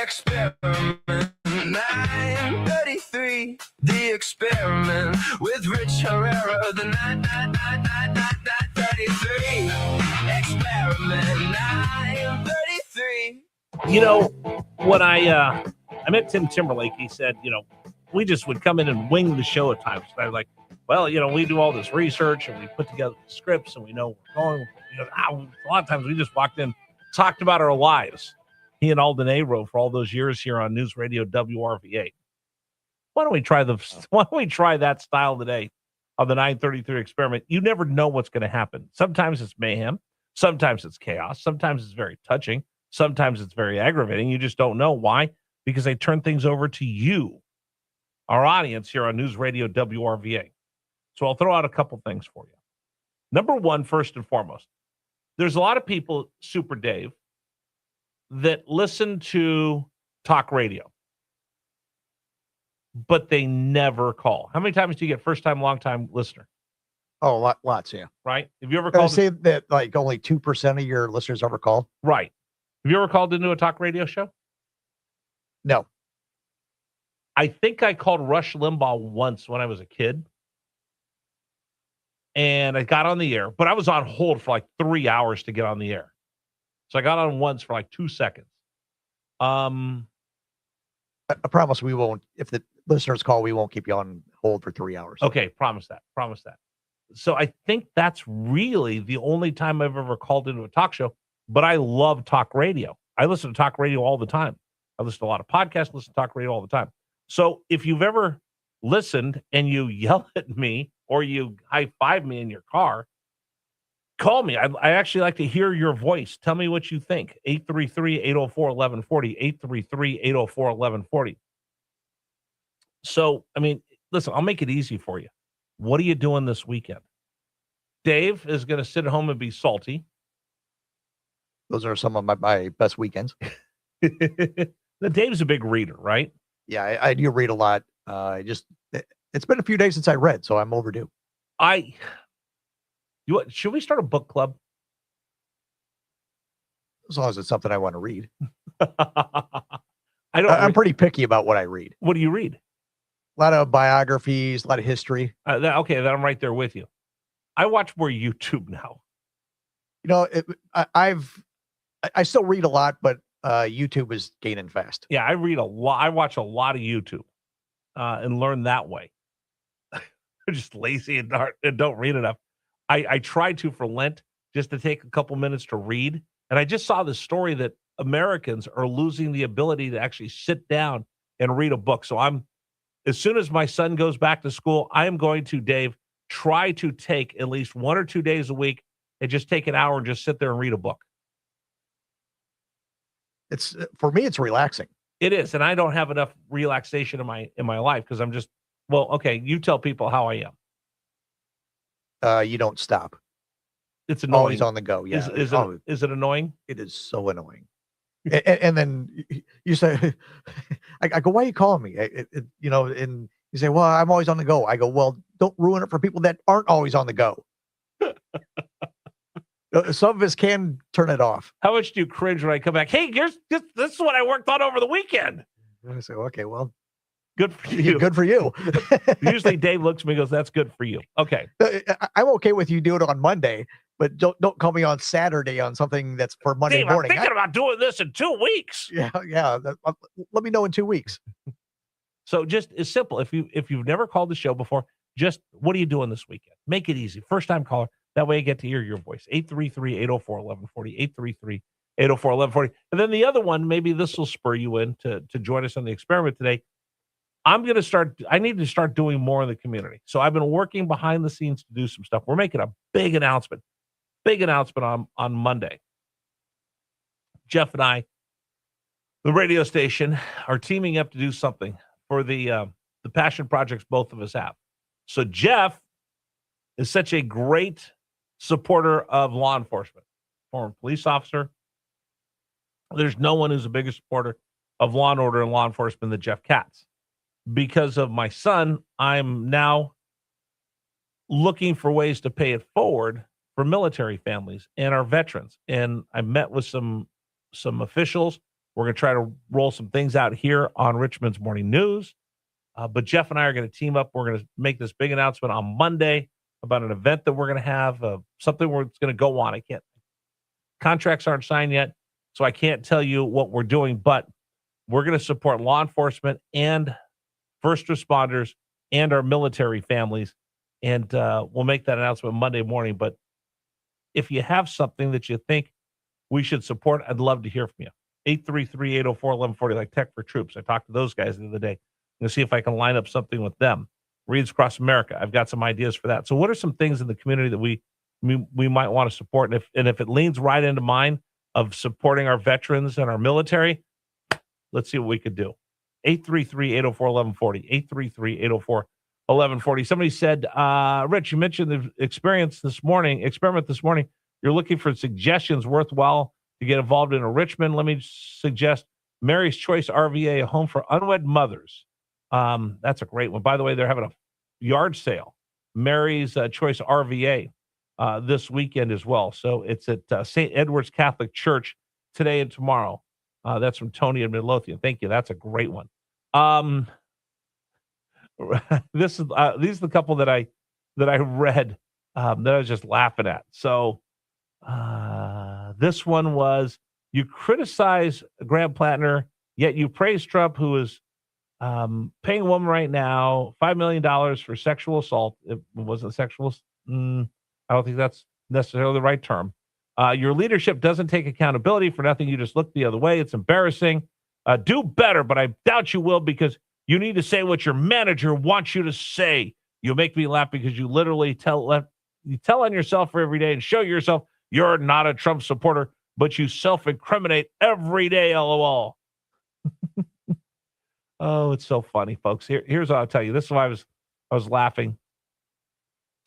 Experiment 933. The experiment with Rich Herrera. The 933. Experiment 933. You know, when I met Tim Timberlake, he said, we just would come in and wing the show at times. And I was like, well, we do all this research and we put together the scripts and we know where we're going. A lot of times we just walked in, talked about our lives. He and Alden Aro for all those years here on News Radio WRVA. Why don't we try that style today on the 933 experiment? You never know what's going to happen. Sometimes it's mayhem. Sometimes it's chaos. Sometimes it's very touching. Sometimes it's very aggravating. You just don't know why, because they turn things over to you, our audience here on News Radio WRVA. So I'll throw out a couple things for you. Number one, first and foremost, there's a lot of people, Super Dave, that listen to talk radio, but they never call. How many times do you get first time, long time listener? Oh, lots, yeah. Right? Have you ever I called? say that like only 2% of your listeners ever call. Right. Have you ever called into a talk radio show? No. I think I called Rush Limbaugh once when I was a kid. And I got on the air, but I was on hold for like 3 hours to get on the air. So I got on once for like 2 seconds. I promise we won't, if the listeners call, we won't keep you on hold for 3 hours. Okay, promise that. So I think that's really the only time I've ever called into a talk show, but I love talk radio. I listen to talk radio all the time. I listen to a lot of podcasts, listen to talk radio all the time. So if you've ever listened and you yell at me or you high-five me in your car, call me. I actually like to hear your voice. Tell me what you think. 833-804-1140, 833-804-1140. So, listen, I'll make it easy for you. What are you doing this weekend? Dave is going to sit at home and be salty. Those are some of my best weekends. Dave's a big reader, right? Yeah, I do read a lot. It's been a few days since I read, so I'm overdue. Should we start a book club? As long as it's something I want to read. I'm pretty picky about what I read. What do you read? A lot of biographies, a lot of history. Okay, then I'm right there with you. I watch more YouTube now. I still read a lot, but YouTube is gaining fast. Yeah, I read a lot. I watch a lot of YouTube and learn that way. I'm just lazy and don't read enough. I tried to for Lent just to take a couple minutes to read. And I just saw this story that Americans are losing the ability to actually sit down and read a book. So as soon as my son goes back to school, I am going to, Dave, try to take at least 1 or 2 days a week and just take an hour and just sit there and read a book. For me, it's relaxing. It is. And I don't have enough relaxation in my life because I'm just, okay, you tell people how I am. You don't stop. It's annoying. Always on the go. Yeah. Is it annoying? It is so annoying. and then you say, I go, why are you calling me? And you say, well, I'm always on the go. I go, well, don't ruin it for people that aren't always on the go. Some of us can turn it off. How much do you cringe when I come back? Hey, this is what I worked on over the weekend. I say, okay, well, good for you. Good for you. Usually Dave looks at me and goes, that's good for you. Okay. I'm okay with you doing it on Monday, but don't call me on Saturday on something that's for Monday Dave, morning. I'm thinking about doing this in 2 weeks. Yeah. Let me know in 2 weeks. So just as simple. If you've never called the show before, just what are you doing this weekend? Make it easy. First time caller. That way I get to hear your voice. 833-804-1140, 833-804-1140. And then the other one, maybe this will spur you in to join us on the experiment today. I need to start doing more in the community. So I've been working behind the scenes to do some stuff. We're making a big announcement on Monday. Jeff and I, the radio station, are teaming up to do something for the passion projects both of us have. So Jeff is such a great supporter of law enforcement, former police officer. There's no one who's a bigger supporter of law and order and law enforcement than Jeff Katz. Because of my son, I'm now looking for ways to pay it forward for military families and our veterans. And I met with some officials We're going to try to roll some things out here on Richmond's Morning News. But Jeff and I are going to team up. We're going to make this big announcement on Monday about an event that we're going to have, something where it's going to go on. Contracts aren't signed yet, so I can't tell you what we're doing, but we're going to support law enforcement and first responders and our military families. And we'll make that announcement Monday morning. But if you have something that you think we should support, I'd love to hear from you. 833-804-1140, like Tech for Troops. I talked to those guys the other day. I'm going to see if I can line up something with them. Reads Across America. I've got some ideas for that. So what are some things in the community that we might want to support? And if it leans right into mine of supporting our veterans and our military, let's see what we could do. 833-804-1140. 833-804-1140. Somebody said, Rich, you mentioned the experiment this morning. You're looking for suggestions worthwhile to get involved in a Richmond. Let me suggest Mary's Choice RVA, a home for unwed mothers. That's a great one. By the way, they're having a yard sale, Mary's Choice RVA, this weekend as well. So it's at St. Edward's Catholic Church today and tomorrow. That's from Tony in Midlothian. Thank you. That's a great one. These are the couple that I read that I was just laughing at. So this one was, you criticize Graham Plattner, yet you praise Trump, who is paying a woman right now $5 million for sexual assault. It wasn't sexual. I don't think that's necessarily the right term. Your leadership doesn't take accountability for nothing. You just look the other way. It's embarrassing. Do better, but I doubt you will, because you need to say what your manager wants you to say. You make me laugh because you literally tell on yourself for every day and show yourself you're not a Trump supporter, but you self-incriminate every day, LOL. Oh, it's so funny, folks. Here's what I'll tell you. This is why I was laughing.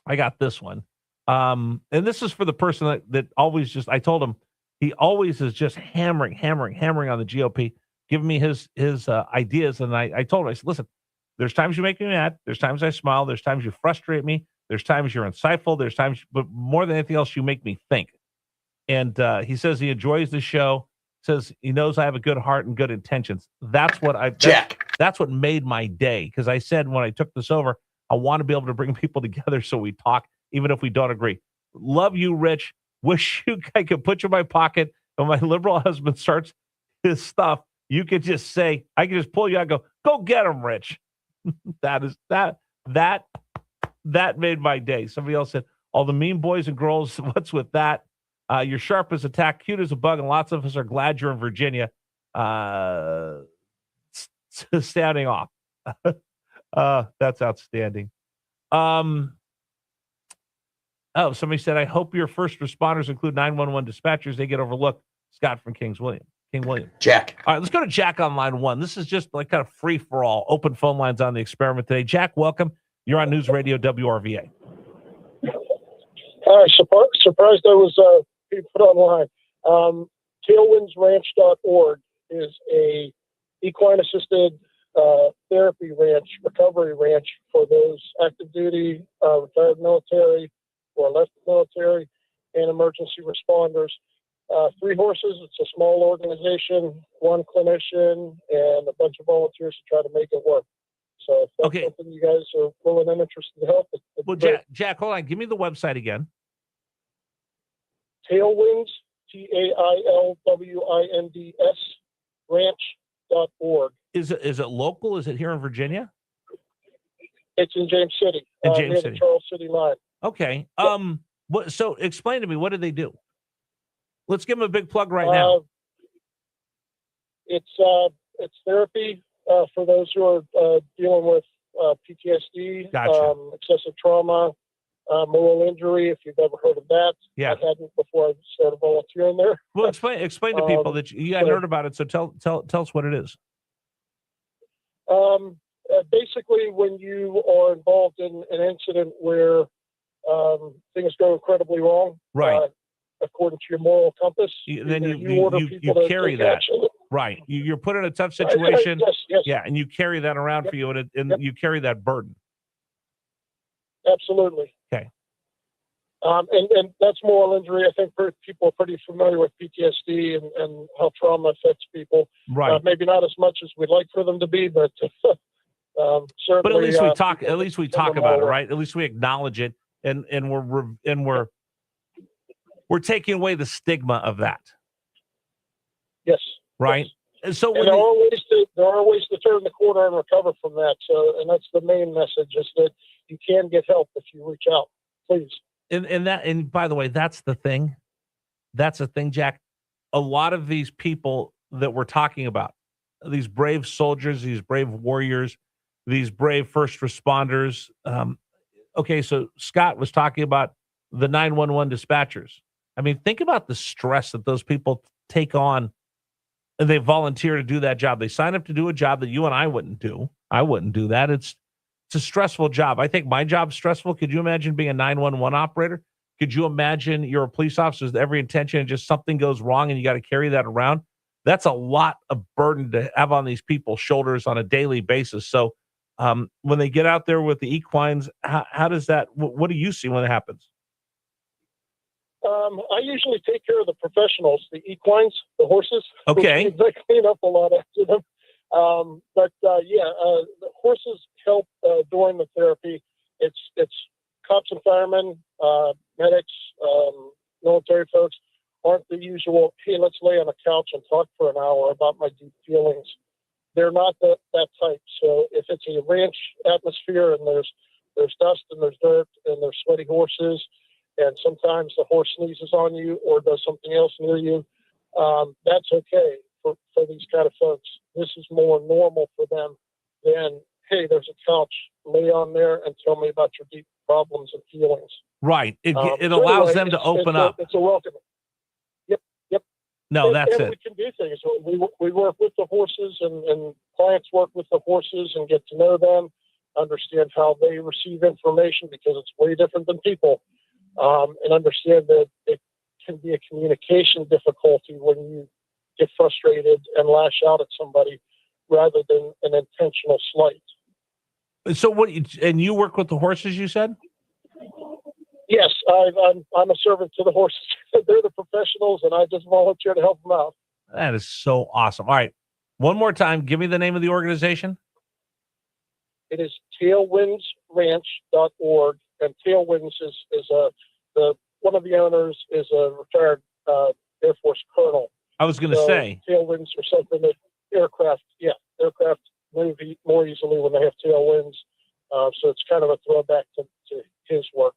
I got this one. And this is for the person that always just, I told him, he always is just hammering on the GOP, giving me his ideas. And I told him, I said, listen, there's times you make me mad. There's times I smile. There's times you frustrate me. There's times you're insightful. There's times, but more than anything else, you make me think. And he says he enjoys the show. Says he knows I have a good heart and good intentions. That's what that's what made my day. Because I said when I took this over, I want to be able to bring people together so we talk, even if we don't agree. Love you, Rich. Wish I could put you in my pocket. When my liberal husband starts his stuff, you could just say, I can just pull you out and go get him, Rich. That made my day. Somebody else said, all the mean boys and girls, what's with that? You're sharp as a tack, cute as a bug, and lots of us are glad you're in Virginia. Standing off. That's outstanding. Oh, somebody said, I hope your first responders include 911 dispatchers. They get overlooked. Scott from King William. Jack. All right, let's go to Jack on line one. This is just like kind of free for all. Open phone lines on the experiment today. Jack, welcome. You're on News Radio WRVA. Hi, surprised I was being put online. Tailwindsranch.org is a equine-assisted therapy ranch, recovery ranch for those active duty, retired military, or left the military, and emergency responders. 3 horses. It's a small organization, 1 clinician, and a bunch of volunteers to try to make it work. So if that's something you guys are willing and interested to help, well, Jack, hold on. Give me the website again. Tailwinds, TAILWINDS, ranch.org. Is it local? Is it here in Virginia? It's in James City. Near the Charles City line. Okay. So explain to me, what do they do? Let's give them a big plug right now. It's therapy for those who are dealing with PTSD, Gotcha. Excessive trauma, moral injury, if you've ever heard of that. Yeah. I hadn't before I started volunteering there. Well, explain to people that you hadn't heard about it. So tell us what it is. Basically, when you are involved in an incident where things go incredibly wrong, right? According to your moral compass, Then you carry that. Right. You're put in a tough situation. Yes. Yeah, and you carry that around for you, and you carry that burden. Absolutely. Okay. And that's moral injury. I think people are pretty familiar with PTSD and how trauma affects people. Right. Maybe not as much as we'd like for them to be, but certainly. But at least we talk. people At least we some talk of them about it, are- right? At least we acknowledge it, and we're taking away the stigma of that, Yes. right? Yes. And so And there are ways to turn the corner and recover from that. So, and that's the main message: is that you can get help if you reach out. Please. and by the way, that's the thing. That's the thing, Jack. A lot of these people that we're talking about, these brave soldiers, these brave warriors, these brave first responders. Okay, so Scott was talking about the 911 dispatchers. I mean, think about the stress that those people take on, and they volunteer to do that job. They sign up to do a job that you and I wouldn't do. I wouldn't do that. It's a stressful job. I think my job's stressful. Could you imagine being a 911 operator? Could you imagine you're a police officer with every intention and just something goes wrong and you got to carry that around? That's a lot of burden to have on these people's shoulders on a daily basis. So when they get out there with the equines, how does that, what do you see when it happens? I usually take care of the professionals, the equines, the horses. Okay. They clean up a lot after them. The horses help during the therapy. It's cops and firemen, medics, military folks aren't the usual, hey, let's lay on a couch and talk for an hour about my deep feelings. They're not that type. So if it's a ranch atmosphere and there's dust and there's dirt and there's sweaty horses, and sometimes the horse sneezes on you or does something else near you, that's okay for these kind of folks. This is more normal for them than, hey, there's a couch, lay on there and tell me about your deep problems and feelings. Right. It allows them to open up. It's a welcome. Yep. No, that's and it. We can do things. We work with the horses and clients work with the horses and get to know them, understand how they receive information because it's way different than people. And understand that it can be a communication difficulty when you get frustrated and lash out at somebody rather than an intentional slight. So and you work with the horses, you said? Yes, I'm a servant to the horses. They're the professionals, and I just volunteer to help them out. That is so awesome. All right. One more time, give me the name of the organization. It is tailwindsranch.org, and Tailwinds is one of the owners is a retired Air Force colonel. I was going to say tailwinds or something that aircraft move more easily when they have tailwinds. So it's kind of a throwback to his work.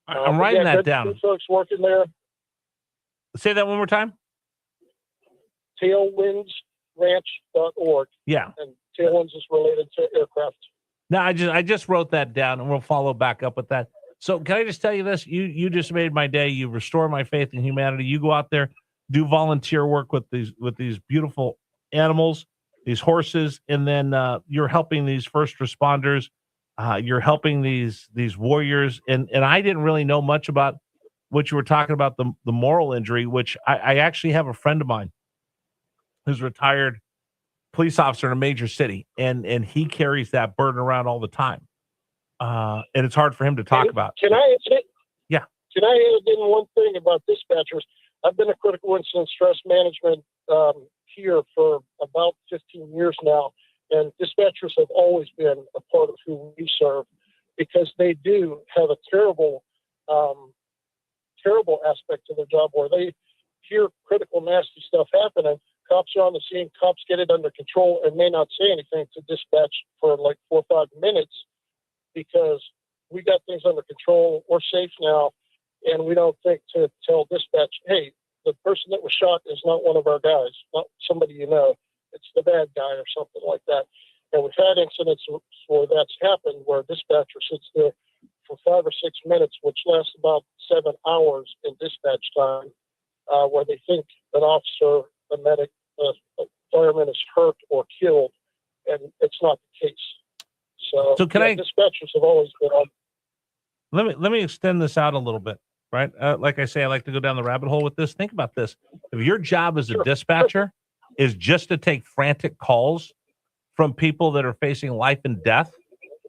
I'm writing that down. Good folks working there. Say that one more time. Tailwindsranch.org. Yeah. And Tailwinds is related to aircraft. No, I just wrote that down, and we'll follow back up with that. So can I just tell you this? You just made my day. You restore my faith in humanity. You go out there, do volunteer work with these beautiful animals, these horses, and then you're helping these first responders. You're helping these warriors, and I didn't really know much about what you were talking about, the moral injury, which I actually have a friend of mine who's a retired police officer in a major city, and he carries that burden around all the time. And it's hard for him to talk about. Can I Yeah. Can I add in one thing about dispatchers? I've been a critical incident stress management here for about 15 years now, and dispatchers have always been a part of who we serve because they do have a terrible aspect to their job where they hear critical, nasty stuff happening. Cops are on the scene, cops get it under control and may not say anything to dispatch for like 4 or 5 minutes because we got things under control, we're safe now, and we don't think to tell dispatch, hey, the person that was shot is not one of our guys, not somebody you know, it's the bad guy or something like that. And we've had incidents where that's happened, where a dispatcher sits there for 5 or 6 minutes, which lasts about 7 hours in dispatch time, where they think an officer, a medic, a fireman is hurt or killed, and it's not the case. So dispatchers have always been on. Let me extend this out a little bit, right? Like I say, I like to go down the rabbit hole with this. Think about this. If your job as a dispatcher is just to take frantic calls from people that are facing life and death,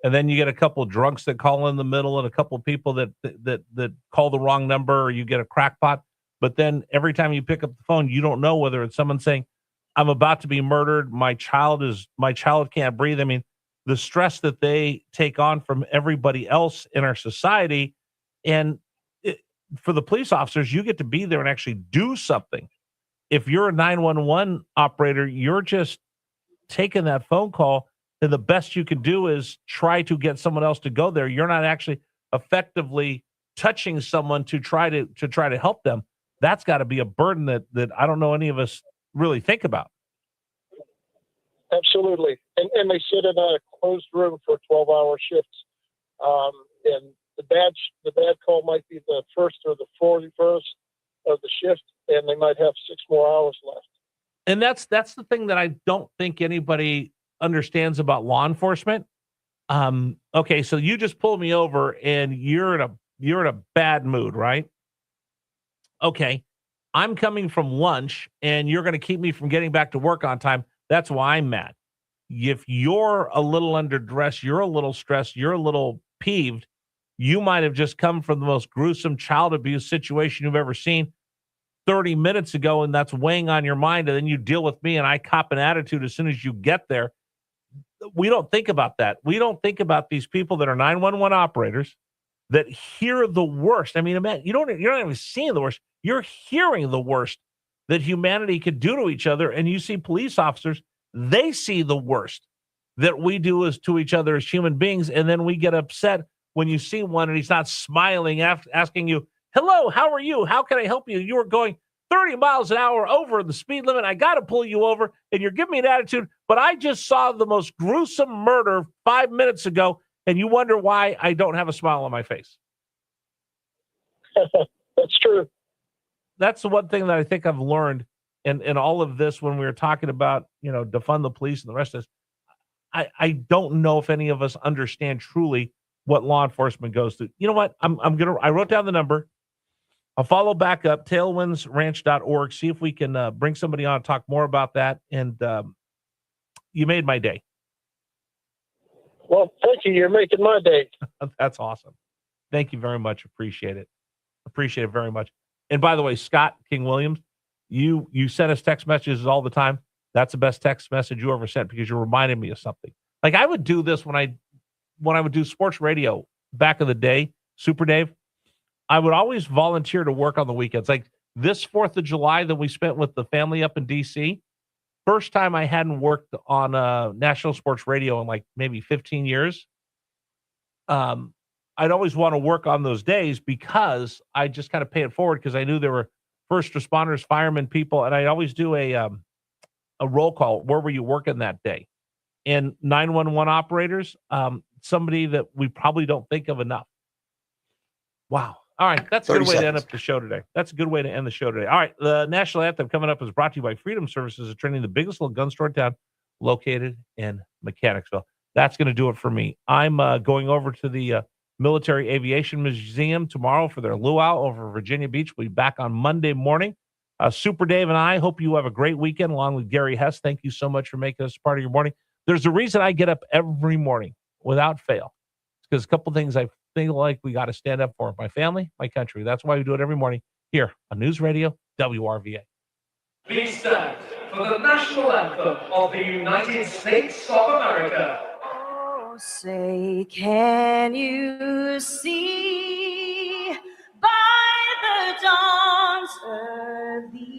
and then you get a couple drunks that call in the middle, and a couple people that call the wrong number, or you get a crackpot. But then every time you pick up the phone, you don't know whether it's someone saying, "I'm about to be murdered. My child can't breathe." I mean, the stress that they take on from everybody else in our society, and for the police officers, you get to be there and actually do something. If you're a 911 operator, you're just taking that phone call, and the best you can do is try to get someone else to go there. You're not actually effectively touching someone to try to help them. That's got to be a burden that I don't know any of us really think about. Absolutely. And they sit in a closed room for 12-hour shifts. And the bad call might be the first or the 41st of the shift, and they might have 6 more hours left. And that's the thing that I don't think anybody understands about law enforcement. Okay, so you just pulled me over and you're in a bad mood, right? Okay. I'm coming from lunch and you're going to keep me from getting back to work on time. That's why I'm mad. If you're a little underdressed, you're a little stressed, you're a little peeved, you might have just come from the most gruesome child abuse situation you've ever seen 30 minutes ago, and that's weighing on your mind, and then you deal with me and I cop an attitude as soon as you get there. We don't think about that. We don't think about these people that are 911 operators that hear the worst. I mean, you're not even seeing the worst. You're hearing the worst that humanity could do to each other. And you see police officers, they see the worst that we do as to each other as human beings. And then we get upset when you see one and he's not smiling, asking you, "Hello, how are you? How can I help you? You were going 30 miles an hour over the speed limit. I got to pull you over, and you're giving me an attitude, but I just saw the most gruesome murder 5 minutes ago, and you wonder why I don't have a smile on my face." That's true. That's the one thing that I think I've learned in all of this when we were talking about, defund the police and the rest of this. I don't know if any of us understand truly what law enforcement goes through. You know what? I wrote down the number. I'll follow back up, tailwindsranch.org, see if we can bring somebody on and talk more about that. And you made my day. Well, thank you. You're making my day. That's awesome. Thank you very much. Appreciate it. Appreciate it very much. And by the way, Scott King Williams, you send us text messages all the time. That's the best text message you ever sent because you reminded me of something. Like I would do this when I would do sports radio back in the day, Super Dave. I would always volunteer to work on the weekends. Like this 4th of July that we spent with the family up in DC, first time I hadn't worked on national sports radio in like maybe 15 years. I'd always want to work on those days because I just kind of pay it forward because I knew there were first responders, firemen, people, and I always do a roll call. Where were you working that day? And 911 operators, somebody that we probably don't think of enough. Wow. All right. That's a good way to end up the show today. That's a good way to end the show today. All right. The national anthem coming up is brought to you by Freedom Services, a training the biggest little gun store in town located in Mechanicsville. That's going to do it for me. I'm going over to the Military Aviation Museum tomorrow for their luau over Virginia Beach. We'll be back on Monday morning. Super Dave and I hope you have a great weekend along with Gary Hess. Thank you so much for making us part of your morning. There's a reason I get up every morning without fail. It's because a couple things I feel like we got to stand up for: my family, my country. That's why we do it every morning here on News Radio WRVA. Please stand for the national anthem of the United States of America. Oh, say, can you see by the dawn's early